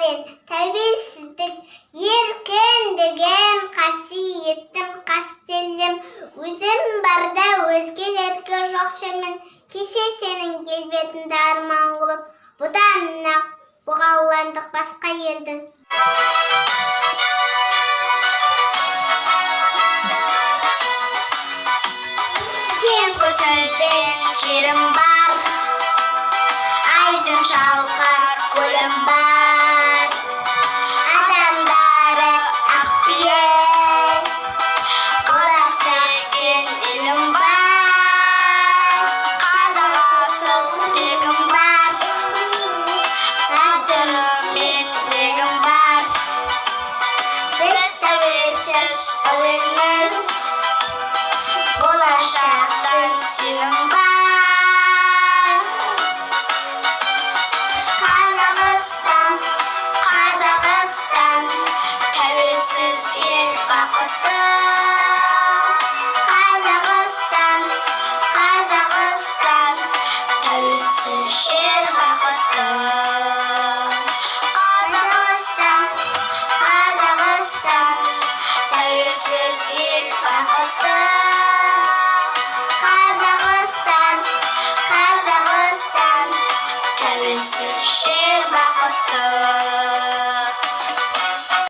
сталин, тәуелсіздік, еркіндігім, қасиеттім, қастерлім, өзім барда өзгелерге жоқ жермен, кеше сенің келбетіңді арман қылып, бұдан бұғауландық басқа елдің. Сен көсілген жерім бар, айдың шал